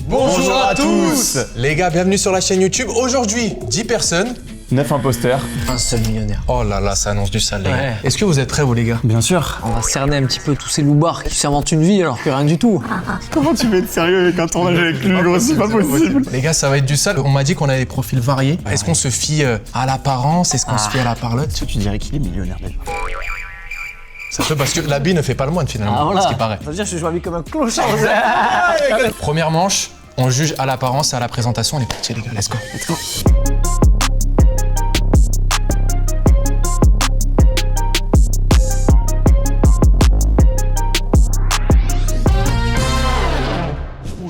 Bonjour à tous. Les gars, bienvenue sur la chaîne YouTube. Aujourd'hui, 10 personnes. 9 imposteurs. Un seul millionnaire. Oh là là, ça annonce du sale, les gars. Ouais. Est-ce que vous êtes prêts, vous, les gars? Bien sûr. On va cerner un petit peu tous ces loupards qui s'inventent une vie alors que rien du tout. Comment tu veux être sérieux avec un tournage avec lui, gros? C'est pas possible. Les gars, ça va être du sale. On m'a dit qu'on a des profils variés. Est-ce qu'on se fie à l'apparence? Est-ce qu'on se fie à la parlotte? Tu dirais qu'il est millionnaire déjà. Ça peut parce que l'habit ne fait pas le moine, finalement, Ah voilà. ce qui paraît. Ça veut dire que je joue à vie comme un clochard. Première manche, on juge à l'apparence et à la présentation. On est parti, les gars, let's go. Let's go.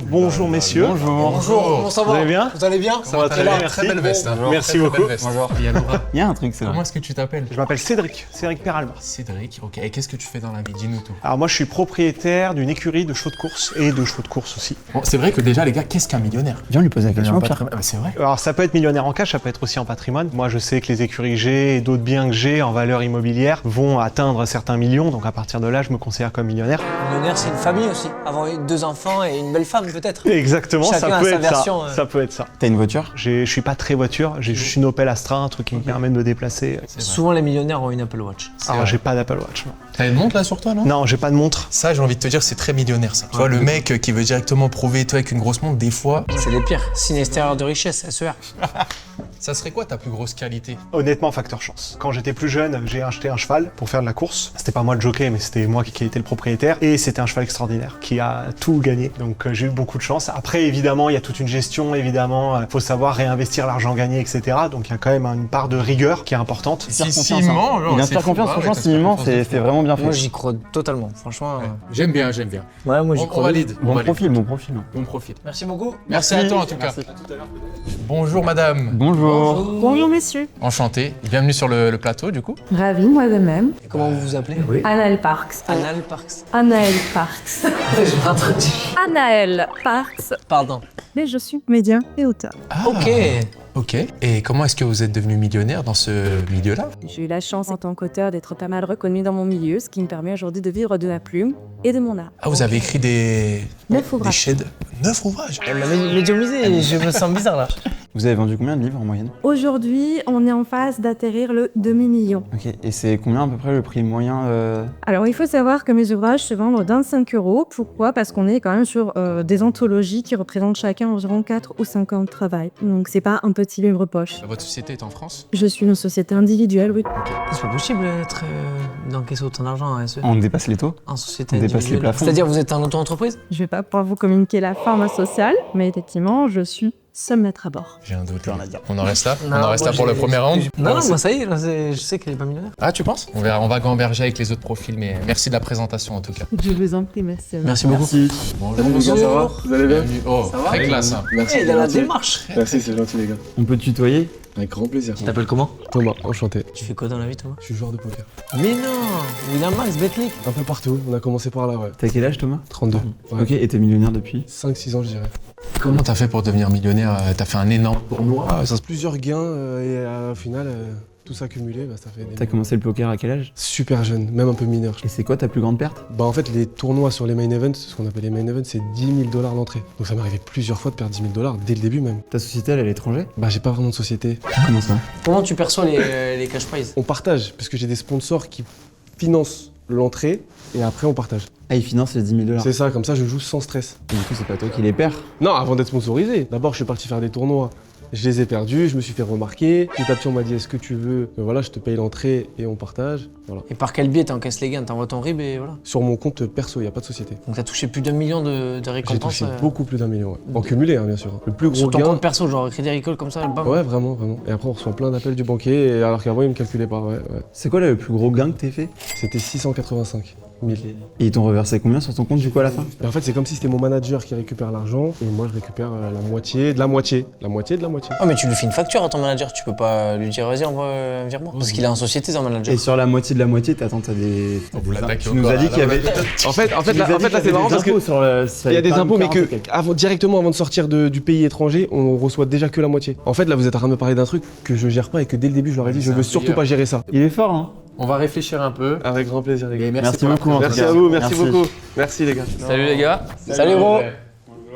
Bonjour messieurs. Bonjour. Bonjour, comment ça va? Vous allez bien? Vous allez bien? Ça va très bien, merci. Très belle veste. Hein. Merci Très, très beaucoup. belle veste. Bonjour. Il y a Laura. Il y a un truc, c'est vrai. Comment est-ce que tu t'appelles? Je m'appelle Cédric Peralmar. Cédric, ok. Et qu'est-ce que tu fais dans la vie? Dis-nous tout. Alors moi je suis propriétaire d'une écurie de chevaux de course et de chevaux de course aussi. Bon, c'est vrai que déjà, les gars, qu'est-ce qu'un millionnaire? Viens lui poser la question au pire. Ah, bah, c'est vrai. Alors ça peut être millionnaire en cash, ça peut être aussi en patrimoine. Moi je sais que les écuries que j'ai et d'autres biens que j'ai en valeur immobilière vont atteindre certains millions, donc à partir de là je me considère comme millionnaire. Millionnaire, c'est une famille aussi. Avoir eu 2 enfants et une belle femme peut-être. Exactement, Chacun ça a peut sa être version, ça. Ça peut être ça. T'as une voiture? Je suis pas très voiture, j'ai juste une Opel Astra, un truc qui me permet de me déplacer. Souvent les millionnaires ont une Apple Watch. Alors vrai. j'ai pas d'Apple Watch. Non, T'as une montre là sur toi, non? non j'ai pas de montre. Ça, j'ai envie de te dire, c'est très millionnaire, ça. Tu vois, le mec qui veut directement prouver toi avec une grosse montre, des fois, C'est les pires. Signe extérieur de richesse, SER. ça serait quoi ta plus grosse qualité? Honnêtement, facteur chance. Quand j'étais plus jeune, j'ai acheté un cheval pour faire de la course. C'était pas moi le jockey, mais c'était moi qui étais le propriétaire. Et c'était un cheval extraordinaire qui a tout gagné. Donc j'ai eu beaucoup de chance. Après, évidemment, il y a toute une gestion. Évidemment, faut savoir réinvestir l'argent gagné, etc. Donc il y a quand même une part de rigueur qui est importante. Si confiance, ment, genre, Il c'est inspire fou. confiance, Ah ouais, franchement, t'inspires s'il ment, confiance de c'est fou. vraiment bien fait. Moi j'y crois totalement, franchement. J'aime bien, j'aime bien. Ouais, moi j'y On crois. valide. on Bon valide. profil, bon profil. Bon profil. Merci beaucoup. Merci à toi en tout cas. Bonjour madame. Bonjour. Bonjour messieurs. Enchanté. Bienvenue sur le plateau du coup. Ravi, moi de même. Et comment vous vous appelez? Anaël Parks. Anal Parks. Anaël Parks. J'ai pas entendu. Anaël Parks. Pardon. Mais je suis médium et auteur. Ah, Ok. Ok. Et comment est-ce que vous êtes devenu millionnaire dans ce milieu-là? J'ai eu la chance en tant qu'auteur d'être pas mal reconnu dans mon milieu, ce qui me permet aujourd'hui de vivre de ma plume et de mon art. Ah, vous avez écrit des 9 ouvrages. chefs-d'œuvre. 9 ouvrages. Elle m'a médiumisé, je me sens bizarre là. Vous avez vendu combien de livres en moyenne? Aujourd'hui, on est en phase d'atterrir le demi-million. Ok. Et c'est combien à peu près le prix moyen Alors, il faut savoir que mes ouvrages se vendent 25 €. Pourquoi? Parce qu'on est quand même sur des anthologies qui représentent chacun environ 4 ou 5 ans de travail. Donc, c'est pas un petit livre poche. Votre société est en France? Je suis une société individuelle, oui. C'est pas possible d'être d'encaisser autant d'argent en SE On dépasse les taux? en société On dépasse les individuelle. plafonds. C'est-à-dire vous êtes en auto-entreprise? Je vais pas pouvoir vous communiquer la forme sociale, mais effectivement, je suis seul maître à bord. J'ai un doute. On en reste là? Non, On en reste moi, là pour le j'ai- premier round? Non, moi ça y est, là, je sais qu'elle est pas millionnaire. Ah, tu penses? On verra, on va gamberger avec les autres profils, mais merci de la présentation en tout cas. Je vous en prie, merci. Merci beaucoup. Bonjour. Ça va? Vous allez bien? Oh, Ça va? très classe. Hein. Merci, Il a la gentil. démarche. Merci, c'est gentil les gars. On peut te tutoyer? Avec grand plaisir. Tu t'appelles comment? Thomas, enchanté. Tu fais quoi dans la vie, Thomas? Je suis joueur de poker. Mais non, Winamax, Betclic. Un peu partout, on a commencé par là, ouais. T'as quel âge, Thomas? 32. Ouais. Ok, et t'es millionnaire depuis? 5-6 ans, je dirais. Comment t'as fait pour devenir millionnaire? T'as fait un énorme tournoi? Ça se plusieurs gains et au final, tout s'accumulé, bah, ça fait des... T'as commencé le poker à quel âge? Super jeune, même un peu mineur. Et c'est quoi ta plus grande perte? Bah en fait, les tournois sur les main events, ce qu'on appelle les main events, c'est 10 000 $ l'entrée. Donc ça m'est arrivé plusieurs fois de perdre 10 000 $ dès le début même. Ta société, elle est à l'étranger? Bah j'ai pas vraiment de société. Comment ça? Comment tu perçois les cash prizes? On partage, parce que j'ai des sponsors qui financent l'entrée et après on partage. Ah, il finance les 10 000 $. C'est ça, comme ça je joue sans stress. Et du coup, c'est pas toi qui les perds? Non, avant d'être sponsorisé. D'abord, je suis parti faire des tournois. Je les ai perdus, je me suis fait remarquer. Petit à petit, on m'a dit est-ce que tu veux voilà, je te paye l'entrée et on partage. Voilà. Et par quel biais t'encaisses les gains? T'envoies ton RIB et voilà. Sur mon compte perso, il n'y a pas de société. Donc t'as touché plus d'1 million de J'ai récompenses. touché beaucoup plus d'1 million. Ouais. En cumulé, hein, bien sûr. Le plus gros Sur ton gain. compte perso, genre Crédit Agricole comme ça, bam. Ouais, vraiment, vraiment. Et après, on reçoit plein d'appels du banquier, et alors qu'avant, il me calculait pas. Ouais, ouais. C'est quoi là, le plus gros gain que t'aies fait? C'était 685 000. Et ils t'ont reversé combien sur ton compte du coup à la fin? Et en fait, c'est comme si c'était mon manager qui récupère l'argent, et moi, je récupère la moitié de la moitié. La moitié de la moitié. Ah mais tu lui fais une facture à ton manager, tu peux pas lui dire vas-y envoie un virement. Parce qu'il est en société ton manager. Et sur la moitié de la moitié, t'as des... vous l'attaquez Tu nous encore, as dit là, qu'il y avait... En fait, là, c'est marrant parce que. Il y a des impôts, mais que directement avant de sortir du pays étranger, on reçoit déjà que la moitié. En fait, là, vous êtes en train de me parler d'un truc que je gère pas et que dès le début, je leur ai dit, je veux surtout pas gérer ça. Il est fort, hein? On va réfléchir un peu. Avec grand plaisir, les gars. Et Merci pour la beaucoup, en tout Merci cas. à vous, merci beaucoup. Merci, les gars. Salut les gars, Salut gros.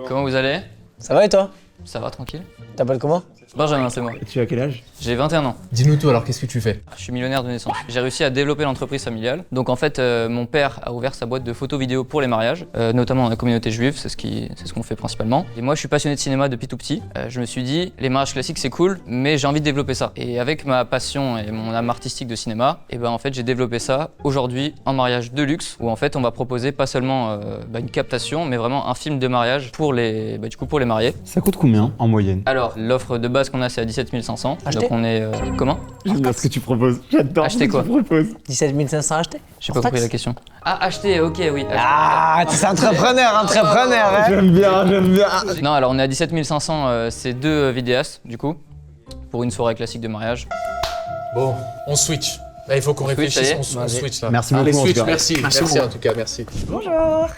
comment vous allez? Ça va et toi? Ça va, tranquille. T'appelles comment? Benjamin, c'est moi. Et tu as quel âge? J'ai 21 ans. Dis-nous tout, alors qu'est-ce que tu fais? Je suis millionnaire de naissance. J'ai réussi à développer l'entreprise familiale. Donc en fait, mon père a ouvert sa boîte de photos vidéo pour les mariages, notamment dans la communauté juive, c'est ce qu'on fait principalement. Et moi, je suis passionné de cinéma depuis tout petit. Je me suis dit, les mariages classiques, c'est cool, mais j'ai envie de développer ça. Et avec ma passion et mon âme artistique de cinéma, et ben en fait, j'ai développé ça aujourd'hui en mariage de luxe, où en fait, on va proposer pas seulement une captation, mais vraiment un film de mariage pour les, pour les mariés. Ça coûte combien en moyenne? Alors, l'offre de base qu'on a, c'est à 17 500. Acheter. Donc on est... comment? J'aime bien ce que tu proposes. J'adore Acheter ce que quoi? tu proposes. 17 500 achetés? J'ai pas compris la question. Ah, acheter, ok, oui. Ah, tu es entrepreneur, hein. J'aime bien. Non, alors on est à 17 500, c'est 2 vidéastes, du coup, pour une soirée classique de mariage. Bon, on switch. Là, il faut qu'on switch, réfléchisse, ça y est on switch là. Merci Allez, beaucoup, en switch, tout cas. merci. Merci en tout cas, merci. Bonjour,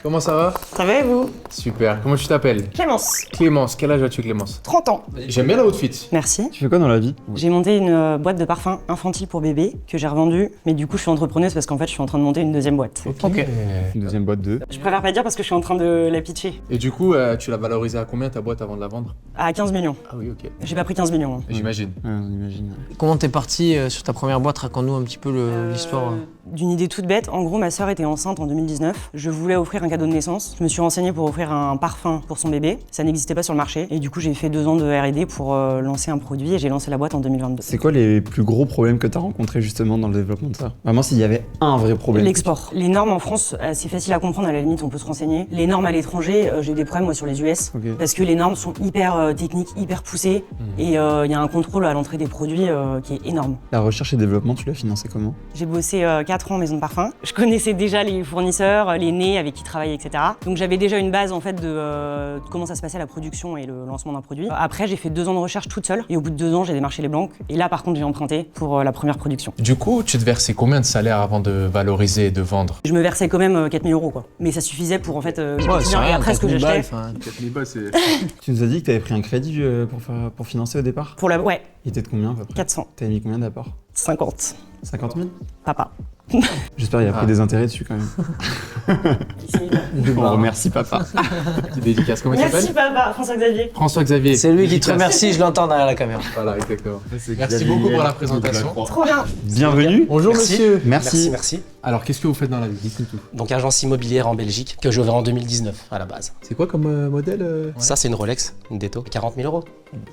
Comment ça va? ça va et vous? Super. Comment tu t'appelles? Clémence, Clémence. Quel âge as-tu, Clémence? 30 ans. J'aime bien la outfit. Merci. Tu fais quoi dans la vie? J'ai monté une boîte de parfums infantile pour bébé que j'ai revendue, mais du coup je suis entrepreneuse parce qu'en fait je suis en train de monter une deuxième boîte. Ok. Une deuxième boîte de. Je préfère pas dire parce que je suis en train de la pitcher. Et du coup, tu l'as valorisée à combien ta boîte avant de la vendre? À 15 millions. Ah oui, ok. J'ai pas pris 15 millions. hein. J'imagine. Ouais, on imagine. Comment t'es parti sur ta première boîte? Raconte-nous un petit peu l'histoire. D'une idée toute bête, en gros ma sœur était enceinte en 2019. Je voulais offrir un cadeau de naissance. Je me suis renseignée pour offrir un parfum pour son bébé. Ça n'existait pas sur le marché. Et du coup j'ai fait 2 ans de R&D pour lancer un produit et j'ai lancé la boîte en 2022. C'est quoi les plus gros problèmes que tu as rencontrés justement dans le développement de ça? Vraiment, s'il y avait un vrai problème. L'export. Les normes en France, c'est facile à comprendre, à la limite on peut se renseigner. Les normes à l'étranger, j'ai des problèmes moi sur les US. Ok. Parce que les normes sont hyper techniques, hyper poussées. Et il y a un contrôle à l'entrée des produits qui est énorme. La recherche et développement, tu l'as financé comment? J'ai bossé 4 ans en maison de parfum. Je connaissais déjà les fournisseurs, les nez avec qui travailler, etc. Donc j'avais déjà une base en fait de comment ça se passait la production et le lancement d'un produit. Après j'ai fait 2 ans de recherche toute seule. Et au bout de 2 ans j'ai démarché les banques. Et là par contre j'ai emprunté pour la première production. Du coup, tu te versais combien de salaire avant de valoriser et de vendre? Je me versais quand même 4 000 € quoi. Mais ça suffisait pour en fait le quotidien. Et après ce que j'achetais. Tu nous as dit que tu avais pris un crédit pour financer au départ? Pour la. Ouais, Il était de combien à peu près? 400. T'as mis combien d'apport? 50. 50 000? Papa. J'espère qu'il a pris des intérêts dessus quand même. On remercie papa. Tu dédicaces, comment il Merci s'appelle? papa, François-Xavier. François-Xavier. C'est lui qui te remercie, je l'entends derrière la caméra. Voilà, exactement. Merci beaucoup pour la présentation. Trop bien. Bienvenue. Bonjour Merci. monsieur. Merci. Merci. Alors, qu'est-ce que vous faites dans la vie? Dites-nous tout. Donc agence immobilière en Belgique que j'ai ouvert en 2019 à la base. C'est quoi comme modèle Ça c'est une Rolex, une Detto, 40 000 €.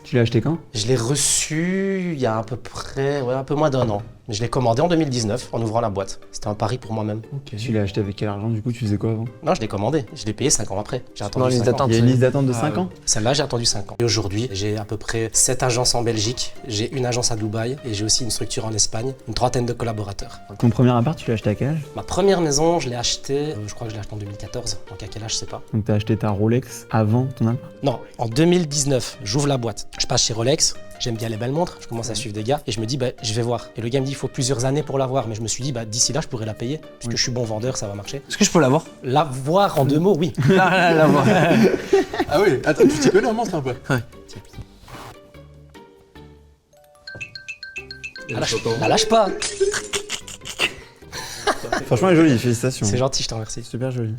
Tu l'as acheté quand? Je l'ai reçu il y a à peu près, un peu moins d'1 an. Mais je l'ai commandé en 2019 en ouvrant la boîte. C'était un pari pour moi-même. Tu l'as acheté avec quel argent du coup? Tu faisais quoi avant? Non, je l'ai commandé. Je l'ai payé 5 ans après. J'ai attendu liste 5 ans. d'attente. Il y a une liste d'attente de 5 ans? Celle-là, j'ai attendu 5 ans. Et aujourd'hui, j'ai à peu près 7 agences en Belgique, j'ai une agence à Dubaï et j'ai aussi une structure en Espagne, une 30aine de collaborateurs. Ton premier appart, tu l'as acheté à quel âge? Ma première maison, je l'ai achetée, je crois que je l'ai achetée en 2014. Donc à quel âge, je sais pas. Donc t'as acheté ta Rolex avant ton appart? Non, en 2019, j'ouvre la boîte. Je passe chez Rolex, j'aime bien les belles montres, je commence à suivre des gars et je me dis, je vais voir. Et le gars me dit, il faut plusieurs années pour l'avoir. Mais je me suis dit, d'ici là, je pourrais la payer, puisque je suis bon vendeur, ça va marcher. Est-ce que je peux l'avoir? La voir en 2 mots, oui. L'avoir. Ah oui, attends, tu t'y connais en montre un peu? Ouais. La lâche pas. Franchement, elle est jolie, félicitations. C'est gentil, je te remercie. Super joli.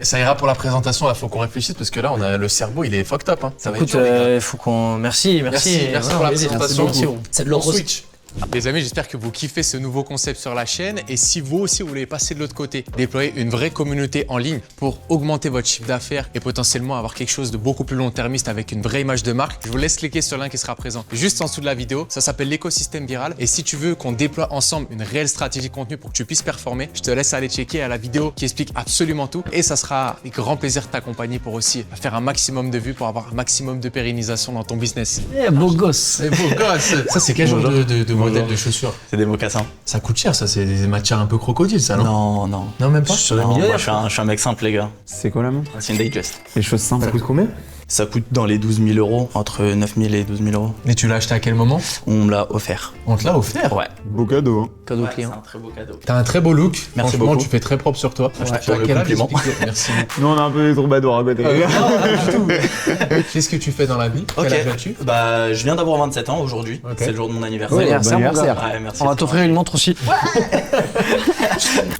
Et ça ira pour la présentation, il faut qu'on réfléchisse parce que là, on a le cerveau, il est fucked up. Hein. Ça va être Écoute, dur, les gars. il faut qu'on. Merci Merci voilà, pour la plaisir. présentation. Merci beaucoup. C'est de On l'euro. switch. Les amis, j'espère que vous kiffez ce nouveau concept sur la chaîne et si vous aussi vous voulez passer de l'autre côté, déployer une vraie communauté en ligne pour augmenter votre chiffre d'affaires et potentiellement avoir quelque chose de beaucoup plus long-termiste avec une vraie image de marque, je vous laisse cliquer sur le lien qui sera présent juste en dessous de la vidéo. Ça s'appelle l'écosystème viral et si tu veux qu'on déploie ensemble une réelle stratégie de contenu pour que tu puisses performer, je te laisse aller checker à la vidéo qui explique absolument tout et ça sera avec grand plaisir de t'accompagner pour aussi faire un maximum de vues pour avoir un maximum de pérennisation dans ton business. Beau gosse. C'est beau gosse. Ça c'est quel genre de modèle de chaussures? C'est des mocassins. Ça coûte cher, ça, c'est des matières un peu crocodiles, ça, non? Non, non. Non, même pas? Sur le Non, milieu, moi, je suis un mec simple, les gars. C'est quoi la montre? C'est une Datejust. Les choses simples. Ça coûte combien? Ça coûte dans les 12 000 €, entre 9 000 et 12 000 €. Et tu l'as acheté à quel moment? On me l'a offert. On te l'a offert? Ouais. Beau cadeau. Hein. Cadeau C'est client. un très beau cadeau. T'as un très beau look. Merci Franchement, beaucoup. tu fais très propre sur toi. Ouais, T'as pour le quel âge, compliment. explique-le. Merci. Nous, on a un peu des troubadours à côté. Qu'est-ce que tu fais dans la vie? Ok. Quel âge as-tu? Bah, je vian d'avoir 27 ans aujourd'hui. Ok. C'est le jour de mon anniversaire. Bon anniversaire, mon gars. Ouais, merci. On va t'offrir une montre aussi.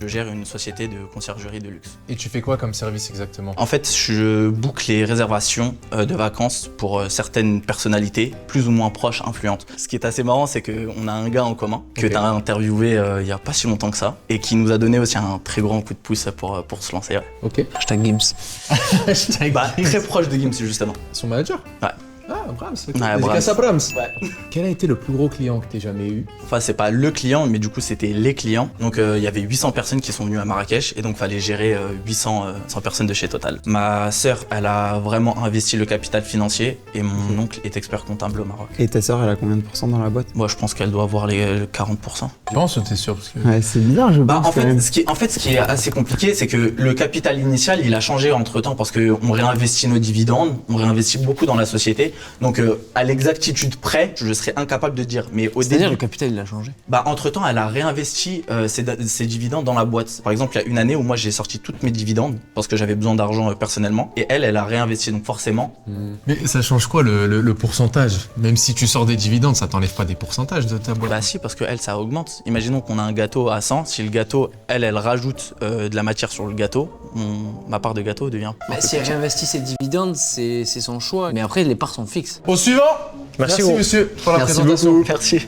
Je gère une société de conciergerie de luxe. Et tu fais quoi comme service exactement? En fait, je boucle les réservations de vacances pour certaines personnalités plus ou moins proches, influentes. Ce qui est assez marrant, c'est qu'on a un gars en commun que tu as interviewé il y a pas si longtemps que ça et qui nous a donné aussi un très grand coup de pouce pour se lancer. Ouais. Ok. Hashtag Gims. Bah, très proche de Gims justement. Son manager? Ouais. Ah, Brahms, ok. Ouais, Dédicace à Brahms. Ouais. Quel a été le plus gros client que t'aies jamais eu? Enfin, c'est pas le client, mais du coup, c'était les clients. Donc, il y avait 800 personnes qui sont venues à Marrakech et donc, fallait gérer 800 personnes de chez Total. Ma sœur, elle a vraiment investi le capital financier et mon oncle est expert comptable au Maroc. Et ta sœur, elle a combien de pourcents dans la boîte? Moi, je pense qu'elle doit avoir les 40%. Tu penses ou t'es sûr? Parce que... Ouais, c'est bizarre, je pense. En fait, ce qui est assez compliqué, c'est que le capital initial, il a changé entre-temps parce qu'on réinvestit nos dividendes, on réinvestit beaucoup dans la société. Donc, à l'exactitude près, je serais incapable de dire. Mais au C'est-à-dire début, le capital, il a changé. bah, entre-temps, elle a réinvesti ses dividendes dans la boîte. Par exemple, il y a une année où moi, j'ai sorti toutes mes dividendes parce que j'avais besoin d'argent personnellement. Et elle a réinvesti. Donc, forcément. Mais ça change quoi le pourcentage? Même si tu sors des dividendes, ça t'enlève pas des pourcentages de ta boîte? Bah si, parce que elle, ça augmente. Imaginons qu'on a un gâteau à 100. Si le gâteau, elle rajoute de la matière sur le gâteau, ma part de gâteau devient... Bah, si elle réinvestit ses dividendes, c'est son choix. Mais après, les parts sont fixes. Au suivant. Merci monsieur pour la Merci présentation. beaucoup. Merci.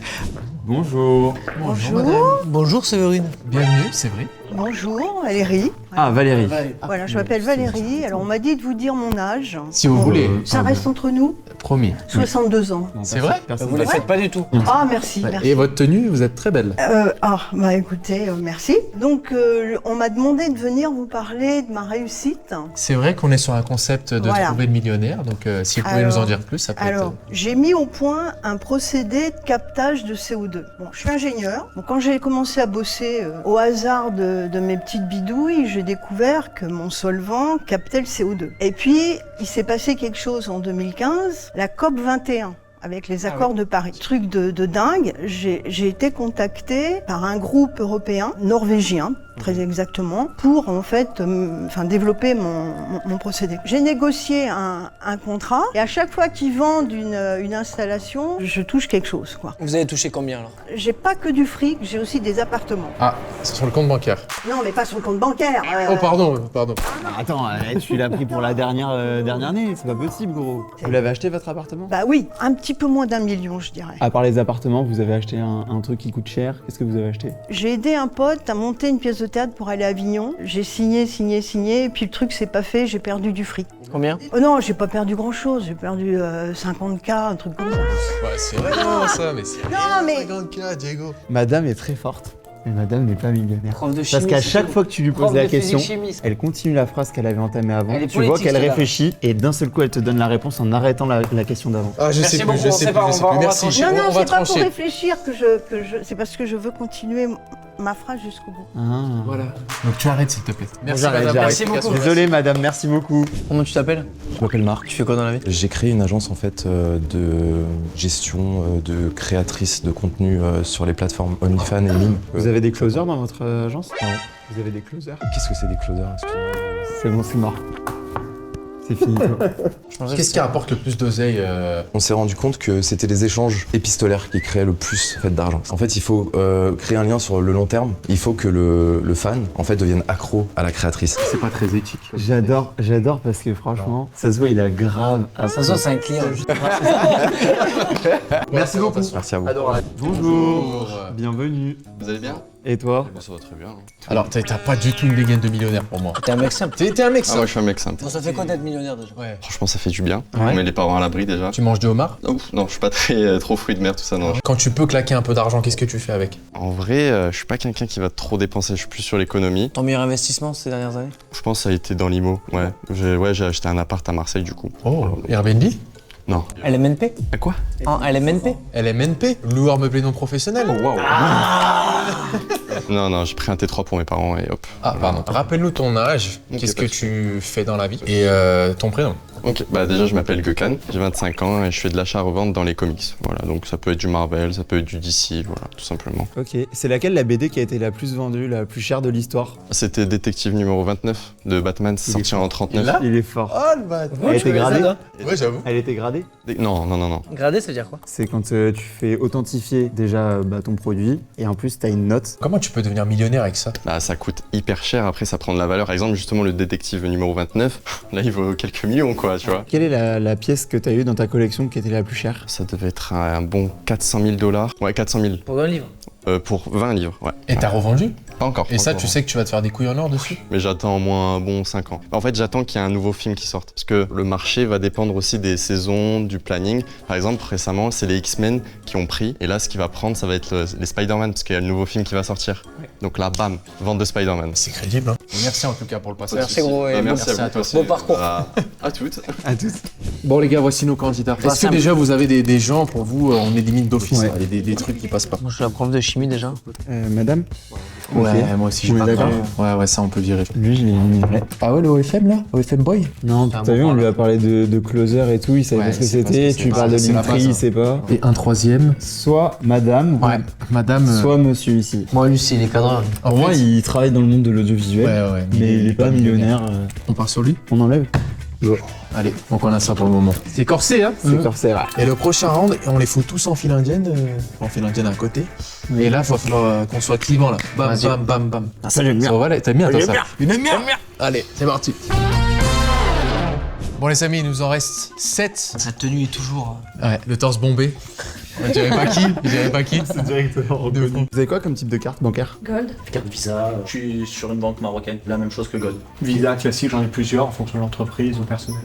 Bonjour. Bonjour. Bonjour Séverine. Bienvenue, c'est vrai. Bonjour, Valérie. Ah, Valérie. Voilà, je m'appelle Valérie. Alors, on m'a dit de vous dire mon âge. Si vous voulez. Ça reste entre nous. Promis. 62 ans. C'est vrai? Vous les faites pas du tout. Ah, merci, merci. Et votre tenue, vous êtes très belle. Bah écoutez, merci. Donc, on m'a demandé de venir vous parler de ma réussite. C'est vrai qu'on est sur un concept de Voilà. trouver le millionnaire, donc si vous pouvez nous en dire plus, ça peut Alors, j'ai mis au point un procédé de captage de CO2. Bon, je suis ingénieur. Bon, quand j'ai commencé à bosser au hasard de mes petites bidouilles, j'ai découvert que mon solvant captait le CO2. Et puis, il s'est passé quelque chose en 2015, la COP 21. Avec les accords de Paris. Truc de dingue, j'ai été contactée par un groupe européen, norvégien, très exactement, pour en fait développer mon procédé. J'ai négocié un contrat et à chaque fois qu'ils vendent une installation, je touche quelque chose, quoi. Vous avez touché combien alors? J'ai pas que du fric, j'ai aussi des appartements. Ah, c'est sur le compte bancaire. Non, mais pas sur le compte bancaire. Oh pardon. Attends, tu l'as pris pour la dernière année, c'est pas possible, gros. Vous l'avez acheté votre appartement? Bah oui, un petit peu moins d'1 million, je dirais. À part les appartements, vous avez acheté un truc qui coûte cher. Qu'est-ce que vous avez acheté? J'ai aidé un pote à monter une pièce de théâtre pour aller à Avignon. J'ai signé, et puis le truc s'est pas fait, j'ai perdu du fric. Combien? Oh non, j'ai pas perdu grand-chose, j'ai perdu 50K, un truc comme ça. Ouais, c'est rien ça, mais c'est Non, mais 50K, Diego. Madame est très forte. Mais madame n'est pas millionnaire. Prof de chimie. Parce qu'à chaque fois que tu lui poses la question, chimie. elle continue la phrase qu'elle avait entamée avant. Elle est Tu vois politique, qu'elle celle-là. réfléchit et d'un seul coup elle te donne la réponse en arrêtant la question d'avant. Ah, je sais plus. non, Merci. non, On va c'est pas pour trancher. réfléchir que je... C'est parce que je veux continuer ma phrase jusqu'au bout. Ah. Voilà. Donc tu arrêtes s'il te plaît. Merci J'arrête, madame. j'arrête. Merci beaucoup. Désolé madame, merci beaucoup. Comment tu t'appelles? Je m'appelle Marc. Tu fais quoi dans la vie? J'ai créé une agence en fait de gestion de créatrice de contenu sur les plateformes OnlyFans et Mime. Vous avez des closers dans votre agence? Non. Vous avez des closers? Qu'est-ce que c'est des closers? Excuse-moi. C'est bon, c'est mort. C'est fini toi. Qu'est-ce qui rapporte le plus d'oseille On s'est rendu compte que c'était les échanges épistolaires qui créaient le plus en fait, d'argent. En fait, il faut créer un lien sur le long terme. Il faut que le fan en fait devienne accro à la créatrice. C'est pas très éthique. J'adore parce que franchement, ça se voit, il a grave. Ça se voit, c'est un client. Merci beaucoup. Merci à vous. Bonjour. Bienvenue. Vous allez bien? Et toi? Ça va très bien. Alors, t'as pas du tout une dégaine de millionnaire pour moi. T'es un mec simple. T'es un mec Ah, ça. moi je suis un mec simple. Bon, ça fait quoi d'être millionnaire déjà? Ouais. Franchement, ça fait du bien. Ouais. On met les parents à l'abri déjà. Tu manges du homard? Non, je suis pas trop fruit de mer, tout ça, non. Quand tu peux claquer un peu d'argent, qu'est-ce que tu fais avec? En vrai, je suis pas quelqu'un qui va trop dépenser, je suis plus sur l'économie. Ton meilleur investissement ces dernières années? Je pense que ça a été dans l'IMO, ouais. J'ai acheté un appart à Marseille du coup. Oh, Airbnb? Non. LMNP? À quoi? En LMNP? LMNP, loueur meublé non professionnel. Oh, waouh. Non, j'ai pris un T3 pour mes parents et hop. Ah, pardon. Rappelle-nous ton âge, Ok, qu'est-ce pas que de souci. tu fais dans la vie et ton prénom. Ok, bah déjà je m'appelle Gökhan, j'ai 25 ans et je fais de l'achat-revente dans les comics. Voilà, donc ça peut être du Marvel, ça peut être du DC, voilà, tout simplement. Ok, c'est laquelle la BD qui a été la plus vendue, la plus chère de l'histoire? C'était Détective numéro 29 de Batman, sorti en 39. Il est fort. Oh le bâtard. Elle était gradée? Ouais, j'avoue. Elle était gradée? Non. Gradé, ça veut dire quoi? C'est quand tu fais authentifier déjà ton produit et en plus t'as une note. Comment tu peux devenir millionnaire avec ça? Bah ça coûte hyper cher, après ça prend de la valeur. Par exemple, justement le Détective numéro 29, là il vaut quelques millions quoi, tu vois. Quelle est la pièce que t'as eue dans ta collection qui était la plus chère? Ça devait être un bon 400 000 $. Ouais, 400 000. Pour un livre? Pour 20 livres, ouais. Et t'as revendu? Pas encore. Et ça, encore. tu sais que tu vas te faire des couilles en or dessus? Mais j'attends au moins un bon 5 ans. En fait, j'attends qu'il y ait un nouveau film qui sorte. Parce que le marché va dépendre aussi des saisons, du planning. Par exemple, récemment, c'est les X-Men qui ont pris. Et là, ce qui va prendre, ça va être les Spider-Man, parce qu'il y a le nouveau film qui va sortir. Ouais. Donc là, bam, vente de Spider-Man. C'est crédible, hein. Merci en tout cas pour le passage. Merci gros. Et merci à toi. Bon parcours. À toutes. À tous. Bon les gars, voici nos candidats. Est-ce que déjà vous avez des gens pour vous, on est limite d'office, Ouais. là, des trucs qui passent pas? Moi je suis la prof de chimie déjà. Madame? Ouais, Ok. moi aussi j'ai On pas est de d'accord. problème. Ouais, ça on peut le virer. Lui, je l'ai éliminé. Ah ouais, le OFM là? OFM Boy? Non, C'est un t'as vu, bon on lui point, a parlé de closer et tout, il savait Ouais, pas ce que il sait pas c'était, ce que tu c'est. parles de C'est la l'imprix, base, il sait pas. Et un troisième? Soit madame, Ouais, madame. soit monsieur ici. Moi lui c'est les cadreurs. Pour moi, il travaille dans le monde de l'audiovisuel, ouais, mais il est pas millionnaire. On part sur lui? On enlève? Allez, donc on a ça pour le moment. C'est corsé, hein? C'est corsé, ouais. Et le prochain round, on les fout tous en file indienne, à côté. Et là, il va falloir qu'on soit clivant là. Bam, Vas-y. bam, bam, bam. Ah, ça j'aime bien. Ça va, là, t'aimes bien toi J'aime ça? bien. Une aime bien. Allez, c'est parti. Bon les amis, il nous en reste 7. Sa tenue est toujours. Ouais, le torse bombé. Je dirais pas qui, je dirais pas qui. C'est directement reconnu. Vous avez quoi comme type de carte bancaire? Gold. Carte Visa. Je suis sur une banque marocaine, la même chose que Gold. Visa classique, j'en ai plusieurs en fonction de l'entreprise ou personnel.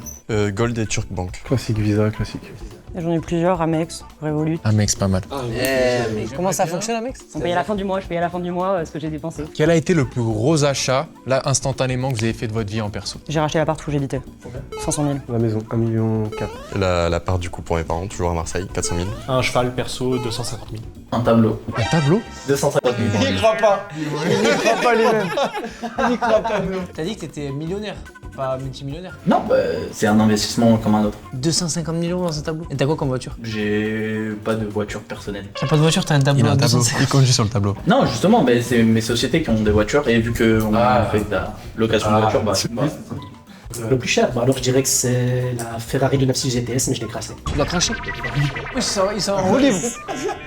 Gold et Turk Bank. Classique Visa, classique. J'en ai plusieurs, Amex, Revolut. Un mec, c'est pas mal. Mais comment ça fonctionne Amex? On paye à la fin du mois, je paye à la fin du mois ce que j'ai dépensé. Quel a été le plus gros achat, là, instantanément, que vous avez fait de votre vie en perso? J'ai racheté l'appart où j'habitais. 500 000. La maison, 1,4 million. La part du coup pour mes parents, toujours à Marseille, 400 000. Un cheval perso, 250 000. Un tableau, Un tableau? 250 000. Il croit pas. pas les mêmes. Il croit pas. T'as dit que t'étais millionnaire, pas multimillionnaire. Non, bah, c'est un investissement comme un autre. 250 000 € dans un tableau. Et t'as quoi comme voiture? J'ai pas de voiture personnelle. T'as pas de voiture, t'as un tableau Il a à un tableau. 250 Il conduit sur le tableau. Non, justement, mais c'est mes sociétés qui ont des voitures et vu qu'on a fait de la location de voiture, bah, Le plus cher, bah alors je dirais que c'est la Ferrari 296 GTS, mais je l'ai crassé. Tu l'as craché? Il s'en va rouler.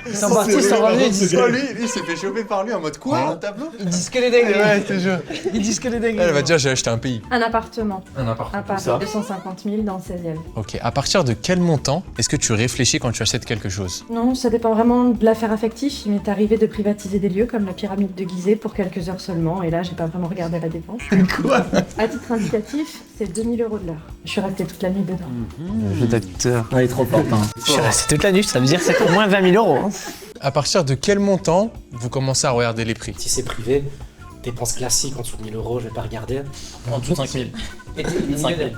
Il s'en va, il s'en va venir, il dit Lui, il s'est fait choper par lui en mode quoi, un tableau? ils disent qu'elle est dingue. Ouais, c'est sûr. Ils disent qu'elle est dingue. Elle va dire j'ai acheté un pays. Un appartement. Un appart. À Paris, 250 000 dans le 16e. Ok, à partir de quel montant est-ce que tu réfléchis quand tu achètes quelque chose? Non, ça dépend vraiment de l'affaire affective. Il m'est arrivé de privatiser des lieux comme la pyramide de Gizeh pour quelques heures seulement, et là, j'ai pas vraiment regardé la dépense. Quoi? À titre indicatif, c'est 2 000 € de l'heure. Je suis restée toute la nuit dedans. Jeu d'acteur. Ah, il est trop fort. Hein. Je suis resté toute la nuit, ça veut dire que ça coûte moins 20 000 €. À partir de quel montant vous commencez à regarder les prix? Si c'est privé, dépenses classiques en dessous de 1 000 €, je vais pas regarder. en dessous de 5 000. Et t'es 5 000.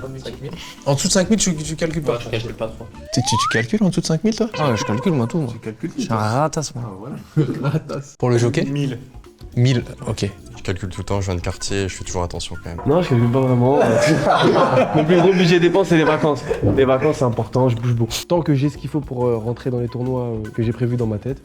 En dessous de 5 000, tu calcules pas? Ouais, je calcule pas trop. Tu calcules en dessous de 5 000 toi? Ah ouais, je calcule moi tout. Moi. Tu calcules? Je suis un ratas moi. Pour le jockey? 1000. 1000, ok. Je calcule tout le temps, je viens de quartier, je fais toujours attention quand même. Non, je calcule pas vraiment. Mon plus gros budget dépense, c'est les vacances. Les vacances, c'est important, je bouge beaucoup. Tant que j'ai ce qu'il faut pour rentrer dans les tournois que j'ai prévus dans ma tête.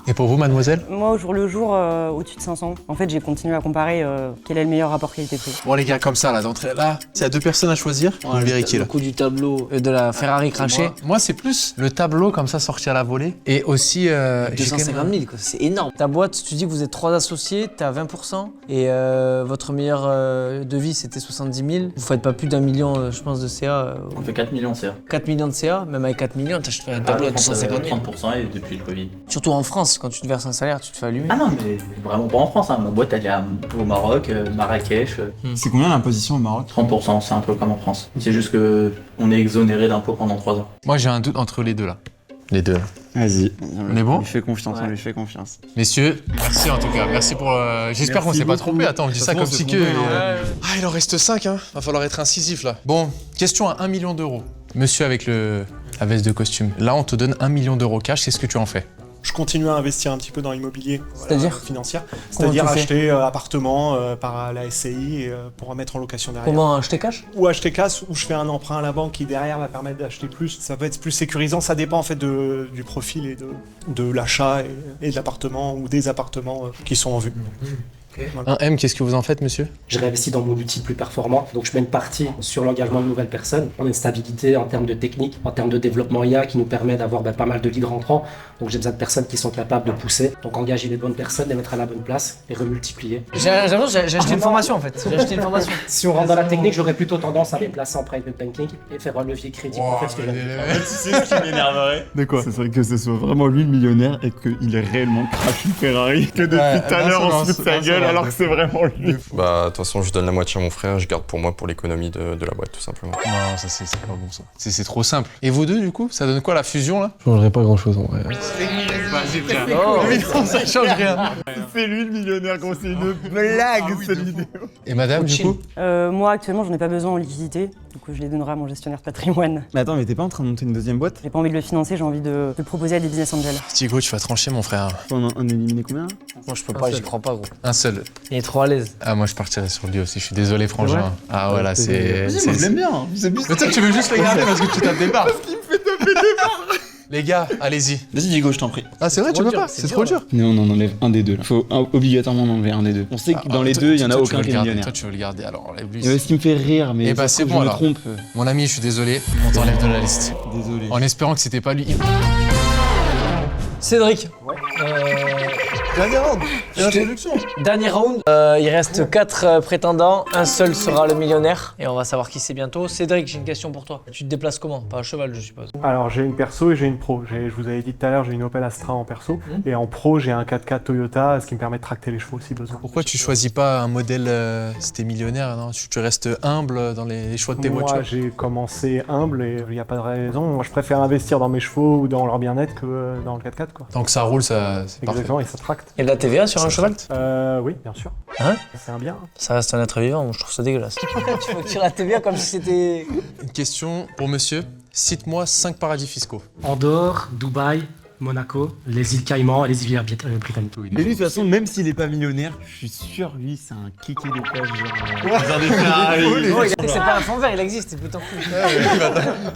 Et pour vous, mademoiselle? Moi, au jour le jour, au-dessus de 500. En fait, j'ai continué à comparer quel est le meilleur rapport qualité-prix. Bon les gars, comme ça, là, d'entrée, là, s'il y a deux personnes à choisir, on verrait qui Le là. coup du tableau et de la Ferrari crachée. Moi, c'est plus le tableau comme ça sorti à la volée. Et aussi, j'ai quand 250 même- 000, quoi. C'est énorme. Ta boîte, tu dis que vous êtes 3 associés, t'es à 20%, et votre meilleur devis c'était 70 000. Vous faites pas plus d'1 million, je pense, de CA. On fait 4 millions, c'est 4 millions de CA, même avec 4 millions, t'achètes un tableau à 250 000. 30% et depuis le Covid. Surtout en France, quand tu te verses un salaire, tu te fais allumer. Ah non, mais vraiment pas en France. Hein. Ma boîte, elle est au Maroc, Marrakech. C'est combien l'imposition au Maroc? 30%, c'est un peu comme en France. C'est juste que on est exonéré d'impôts pendant 3 ans. Moi, j'ai un doute entre les deux là. Les deux là. Vas-y. On est bon? On lui fait confiance, Ouais. on lui fait confiance. Messieurs, merci en tout cas. Merci pour. J'espère qu'on s'est pas trompé. Attends, on dit ça comme si que. Ah, il en reste 5, hein. Va falloir être incisif là. Bon, question à 1 million d'euros. Monsieur avec la veste de costume. Là, on te donne 1 million d'euros cash. Qu'est-ce que tu en fais? Je continue à investir un petit peu dans l'immobilier financière. Comment C'est-à-dire tu fais acheter appartement par la SCI et, pour mettre en location derrière. Comment acheter cash? Ou acheter cash, ou je fais un emprunt à la banque qui derrière va permettre d'acheter plus. Ça va être plus sécurisant, ça dépend en fait du profil et de l'achat et de l'appartement ou des appartements qui sont en vue. Un M, qu'est-ce que vous en faites, monsieur? Je réinvestis dans mon outil plus performant, donc je mets une partie sur l'engagement de nouvelles personnes. On a une stabilité en termes de technique, en termes de développement IA qui nous permet d'avoir pas mal de leads rentrants. Donc j'ai besoin de personnes qui sont capables de pousser. Donc engager les bonnes personnes, les mettre à la bonne place et remultiplier. J'ai acheté une formation en fait. J'ai acheté une formation. Si on rentre dans la technique, j'aurais plutôt tendance à les placer en private banking et faire un levier crédit. En fait, ce que j'aime. Tu sais ce qui m'énerverait? De quoi? Ce serait que ce soit vraiment lui le millionnaire et qu'il ait réellement crash une Ferrari. Que depuis tout à l'heure on se fout de sa gueule alors que c'est vraiment lui. Bah, de toute façon, je donne la moitié à mon frère, je garde pour moi pour l'économie de la boîte, tout simplement. Non, ça c'est pas bon ça. C'est trop simple. Et vous deux, du coup, ça donne quoi la fusion là? Je changerais pas grand chose en vrai. Oh, mais non, ça change rien. C'est lui le millionnaire, gros, c'est une blague cette vidéo. Et madame, du coup? Moi, actuellement, j'en ai pas besoin en liquidité, donc je les donnerai à mon gestionnaire de patrimoine. Mais attends, mais t'es pas en train de monter une deuxième boîte? J'ai pas envie de le financer, j'ai envie de le proposer à des business angels. Thigo, tu vas trancher, mon frère. On a éliminé combien là? Moi, je peux pas, j'y crois pas, gros. Un seul. Il est trop à l'aise. Ah, moi je partirais sur lui aussi, je suis désolé, frangin. vrai Ah, voilà, c'est. Vas-y, moi je l'aime bien. C'est plus. Mais toi, tu veux juste le garder parce que tu tapes des barres. Parce qu'il me fait taper des barres. Les gars, allez-y. Vas-y, Diego, je t'en prie. Ah, c'est vrai, tu peux pas, c'est trop dur. Non, on en enlève un des deux là. Faut obligatoirement en enlever un des deux. On sait que dans les deux, il y en a aucun qui est millionnaire. Toi, tu veux le garder, alors enlève-lui. Ce qui me fait rire, mais. Eh bah, c'est bon je me alors. trompe. Mon ami, je suis désolé, on t'enlève de la liste. Désolé. En espérant que c'était pas lui. Cédric. Dernier round, l'introduction. Dernier round. Il reste 4 prétendants. Un seul sera le millionnaire. Et on va savoir qui c'est bientôt. Cédric, j'ai une question pour toi. Tu te déplaces comment? Pas à cheval, je suppose. Alors j'ai une perso et j'ai une pro. Je vous avais dit tout à l'heure, j'ai une Opel Astra en perso. Et en pro, j'ai un 4x4 Toyota, ce qui me permet de tracter les chevaux si besoin. Pourquoi tu choisis pas un modèle si t'es millionnaire, non? Tu restes humble dans les choix de tes voitures? Moi, j'ai commencé humble et il n'y a pas de raison. Moi, je préfère investir dans mes chevaux ou dans leur bien-être que dans le 4x4, quoi. Tant que ça roule, ça, c'est parfait. Exactement, et ça tracte. Et de la TVA sur un cheval? Oui, bien sûr. Hein? C'est un bien. Ça reste un être vivant, je trouve ça dégueulasse. Tu factures la TVA comme si c'était... Une question pour monsieur. Cite-moi 5 paradis fiscaux. Andorre, Dubaï, Monaco, les îles Caïmans et les îles britanniques. Et lui, de toute façon, même s'il est pas millionnaire, je suis sûr, lui, c'est un kiké des plages. Genre des Ferrari. C'est pas un fond vert, il existe, c'est plutôt cool.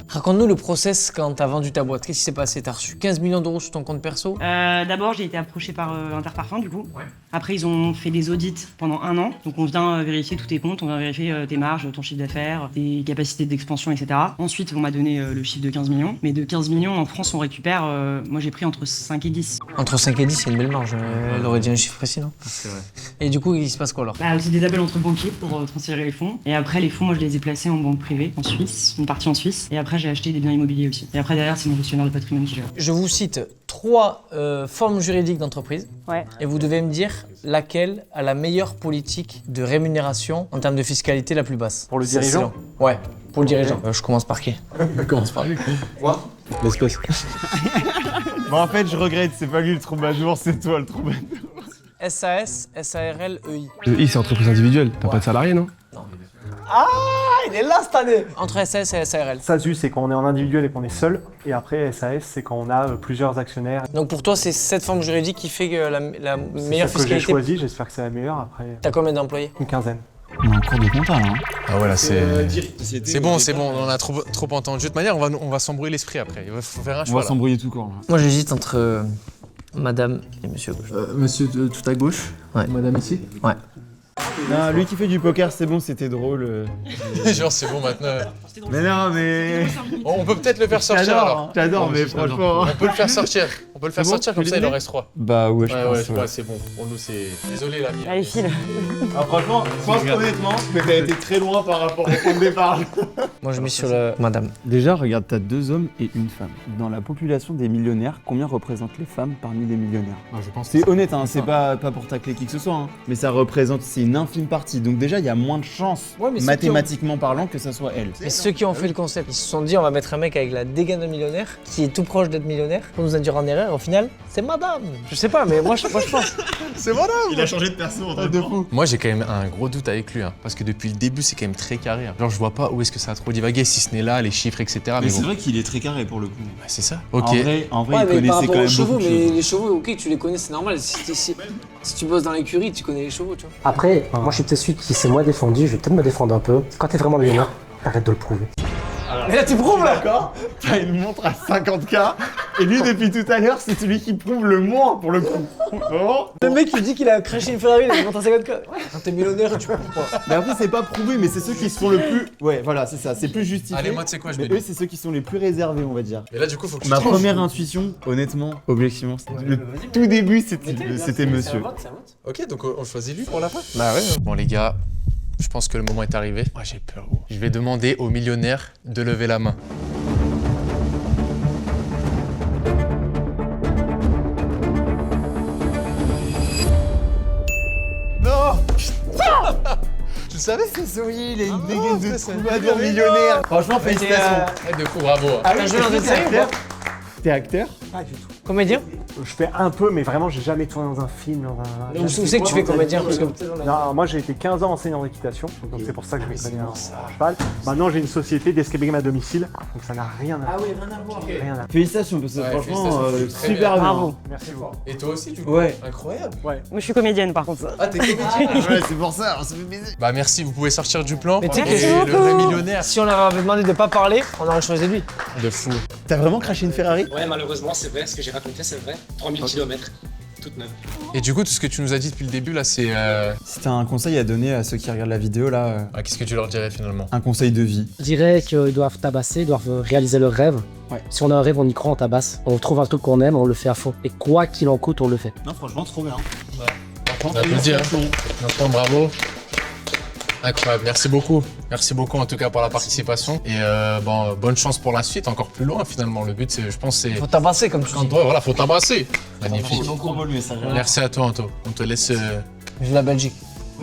Raconte-nous le process quand t'as vendu ta boîte. Qu'est-ce qui s'est passé? T'as reçu 15 millions d'euros sur ton compte perso? D'abord, j'ai été approché par Interparfum, du coup. Ouais. Après, ils ont fait des audits pendant 1 an. Donc, on vient vérifier tous tes comptes, on vient vérifier tes marges, ton chiffre d'affaires, tes capacités d'expansion, etc. Ensuite, on m'a donné le chiffre de 15 millions. Mais de 15 millions, en France, on récupère... moi, j'ai pris entre 5 et 10. Entre 5 et 10, c'est une belle marge. Elle aurait dit un chiffre précis, non? C'est vrai. Et du coup, il se passe quoi alors? C'est des appels entre banquiers pour transférer les fonds. Et après, les fonds, moi, je les ai placés en banque privée, en Suisse, une partie en Suisse. Et après, j'ai acheté des biens immobiliers aussi. Et après, derrière, c'est mon gestionnaire de patrimoine qui gère. Je vous cite 3 formes juridiques d'entreprise. Ouais. Et vous devez me dire laquelle a la meilleure politique de rémunération en termes de fiscalité la plus basse. Pour le dirigeant? Ouais, pour le dirigeant. Je commence par qui? Commence par lui. Moi? L'espèce. Bon, en fait, je regrette, c'est pas lui le troubadour, c'est toi le troubadour. SAS, SARL, EI. EI, c'est entreprise individuelle. T'as pas de salarié, non? Non. Ah, il est là cette année! Entre SAS et SARL. SASU, c'est quand on est en individuel et qu'on est seul. Et après, SAS, c'est quand on a plusieurs actionnaires. Donc pour toi, c'est cette forme juridique qui fait que la meilleure C'est celle que j'ai fiscalité. choisi, j'espère que c'est la meilleure après. T'as combien d'employés? Une quinzaine. On a un cours de compta, là. Ah voilà, c'est bon, on a trop entendu. De toute manière, on va s'embrouiller l'esprit après. Il faut faire un choix. On va s'embrouiller tout court, là. Moi, j'hésite entre madame et monsieur à gauche. Monsieur tout à gauche? Ouais. Madame ici? Ouais. Non, lui qui fait du poker, c'est bon, c'était drôle. Genre, c'est bon maintenant. Mais non, mais. On peut peut-être le faire sortir alors. J'adore, mais franchement. On peut le faire sortir. On peut le faire sortir comme ça, il en reste 3. Bah ouais, je pense. Ouais, c'est bon. Pour nous, c'est. Désolé, l'ami. Allez, file. Ah, franchement, je pense honnêtement que t'as été très loin par rapport au point de départ. Moi, je mets sur le madame. Déjà, regarde, t'as 2 hommes et une femme. Dans la population des millionnaires, combien représentent les femmes parmi les millionnaires? Je pense c'est honnête, hein, c'est pas pour tacler qui que ce soit, hein, mais ça représente, c'est une infime partie. Donc déjà, il y a moins de chances, mathématiquement parlant, que ça soit elle. Mais ceux qui ont fait le concept, ils se sont dit on va mettre un mec avec la dégaine de millionnaire, qui est tout proche d'être millionnaire, pour nous induire en erreur, au final, c'est madame. Je sais pas, mais moi je pense. C'est madame. Il a changé de perso en de fou. Moi j'ai quand même un gros doute avec lui, hein, parce que depuis le début c'est quand même très carré. Hein. Genre je vois pas où est-ce que ça a trop divagué, si ce n'est là, les chiffres, etc. Mais c'est vrai qu'il est très carré pour le coup. Bah, c'est ça. Ok. En vrai, il connaissait quand même chevaux, beaucoup de mais choses. les chevaux, ok, tu les connais, c'est normal. Si tu bosses dans l'écurie, tu connais les chevaux, tu vois. Après, moi je suis peut-être celui qui s'est moins défendu, je vais peut-être me défendre un peu. Quand t'es vraiment millionnaire, arrête de le prouver. Mais là tu prouves là. D'accord. T'as une montre à 50K et lui depuis tout à l'heure c'est celui qui prouve le moins pour le coup. Oh. Le mec il dit qu'il a craché une Ferrari, il a monté à 50K. Quand t'es millionnaire, tu prouves pas. Mais après c'est pas prouvé, mais c'est ceux qui sont le plus. Ouais voilà c'est ça, c'est plus justifié. Allez moi tu sais quoi, je mais vais. eux c'est ceux qui sont les plus réservés on va dire. Mais là du coup faut que tu Ma tranches. première intuition, honnêtement, objectivement, le tout début c'était monsieur. Ok donc on choisit lui pour la fin. Bah ouais. Bon les gars. Je pense que le moment est arrivé. Ah, j'ai peur. Je vais demander aux millionnaires de lever la main. Non. Tu le savais? C'est Zoé, il a une dégaine de troubadour millionnaire. Franchement félicitations. De fou, bravo. Ah oui, t'es acteur? T'es acteur? Pas du tout. Comédien? Je fais un peu, mais vraiment, j'ai jamais tourné dans un film. Où c'est que tu fais comédien? Parce que... Non, moi j'ai été 15 ans enseignant d'équitation, donc c'est pour ça que je me connais en cheval. Maintenant j'ai une société d'escape game à domicile, donc ça n'a rien à voir. Ah oui, rien à voir. Rien à voir. Félicitations parce que Ouais, franchement félicitations, c'est super très bien. Bravo. Merci beaucoup. Et toi aussi du coup? Ouais. Incroyable. Ouais. Moi je suis comédienne par contre. Ah t'es comédien? Ouais c'est pour ça, on se fait baiser. Bah merci, vous pouvez sortir du plan. Mais tu sais Et que le vrai millionnaire. si on leur avait demandé de pas parler, on aurait choisi lui. De fou. T'as vraiment craché une Ferrari? Ouais, malheureusement, c'est vrai, ce que j'ai raconté, c'est vrai. 3000 km, toute neuve. Et du coup, tout ce que tu nous as dit depuis le début là, c'est. Si t'as un conseil à donner à ceux qui regardent la vidéo là, Ah, qu'est-ce que tu leur dirais finalement? un conseil de vie. Je dirais qu'ils doivent tabasser, ils doivent réaliser leur rêve. Ouais. Si on a un rêve, on y croit, on tabasse. On trouve un truc qu'on aime, on le fait à fond. Et quoi qu'il en coûte, on le fait. Non franchement trop bien. On applaudit, hein. Franchement, bravo. Incroyable, merci beaucoup. Merci beaucoup en tout cas pour la participation. Et bon, bonne chance pour la suite, encore plus loin finalement. Le but, c'est, je pense, c'est. Faut tabasser comme tu dis. Ouais, voilà, faut t'embrasser. Magnifique. Beaucoup beau le message. Merci à toi, Anto. On te laisse. Vive la Belgique.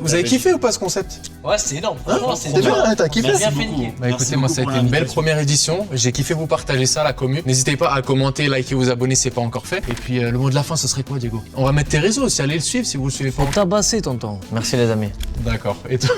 Vous avez kiffé ou pas ce concept? Ouais, c'est énorme. Franchement, c'est bien, hein, t'as kiffé? bien fait niquer. Bah écoutez, moi ça a été une belle première édition. J'ai kiffé vous partager ça, la commu. N'hésitez pas à commenter, liker, vous abonner si c'est pas encore fait. Et puis le mot de la fin, ce serait quoi, Diego? On va mettre tes réseaux aussi, allez le suivre si vous le suivez pas. Faut tabasser, tonton. Merci les amis. D'accord. Et toi,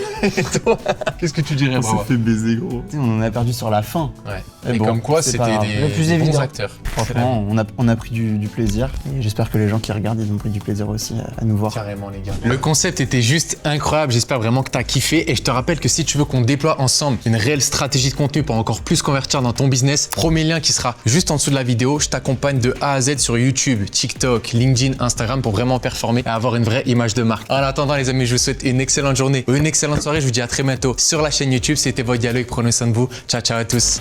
qu'est-ce que tu dirais, On Bravo? s'est fait baiser gros. On en a perdu sur la fin. Ouais. Mais Et bon, comme quoi, c'est c'était pas grave. des, Le plus des bons évident. acteurs. Franchement, on a pris du plaisir et j'espère que les gens qui regardent, ils ont pris du plaisir aussi à nous voir. Carrément, les gars. Le concept était juste incroyable. J'espère vraiment que t'as kiffé. Et je te rappelle que si tu veux qu'on déploie ensemble une réelle stratégie de contenu pour encore plus convertir dans ton business, premier lien qui sera juste en dessous de la vidéo. Je t'accompagne de A à Z sur YouTube, TikTok, LinkedIn, Instagram pour vraiment performer et avoir une vraie image de marque. En attendant, les amis, je vous souhaite une excellente journée, une excellente soirée. Je vous dis à très bientôt sur la chaîne YouTube. C'était votre dialogue. Prenez soin de vous. Ciao, ciao à tous.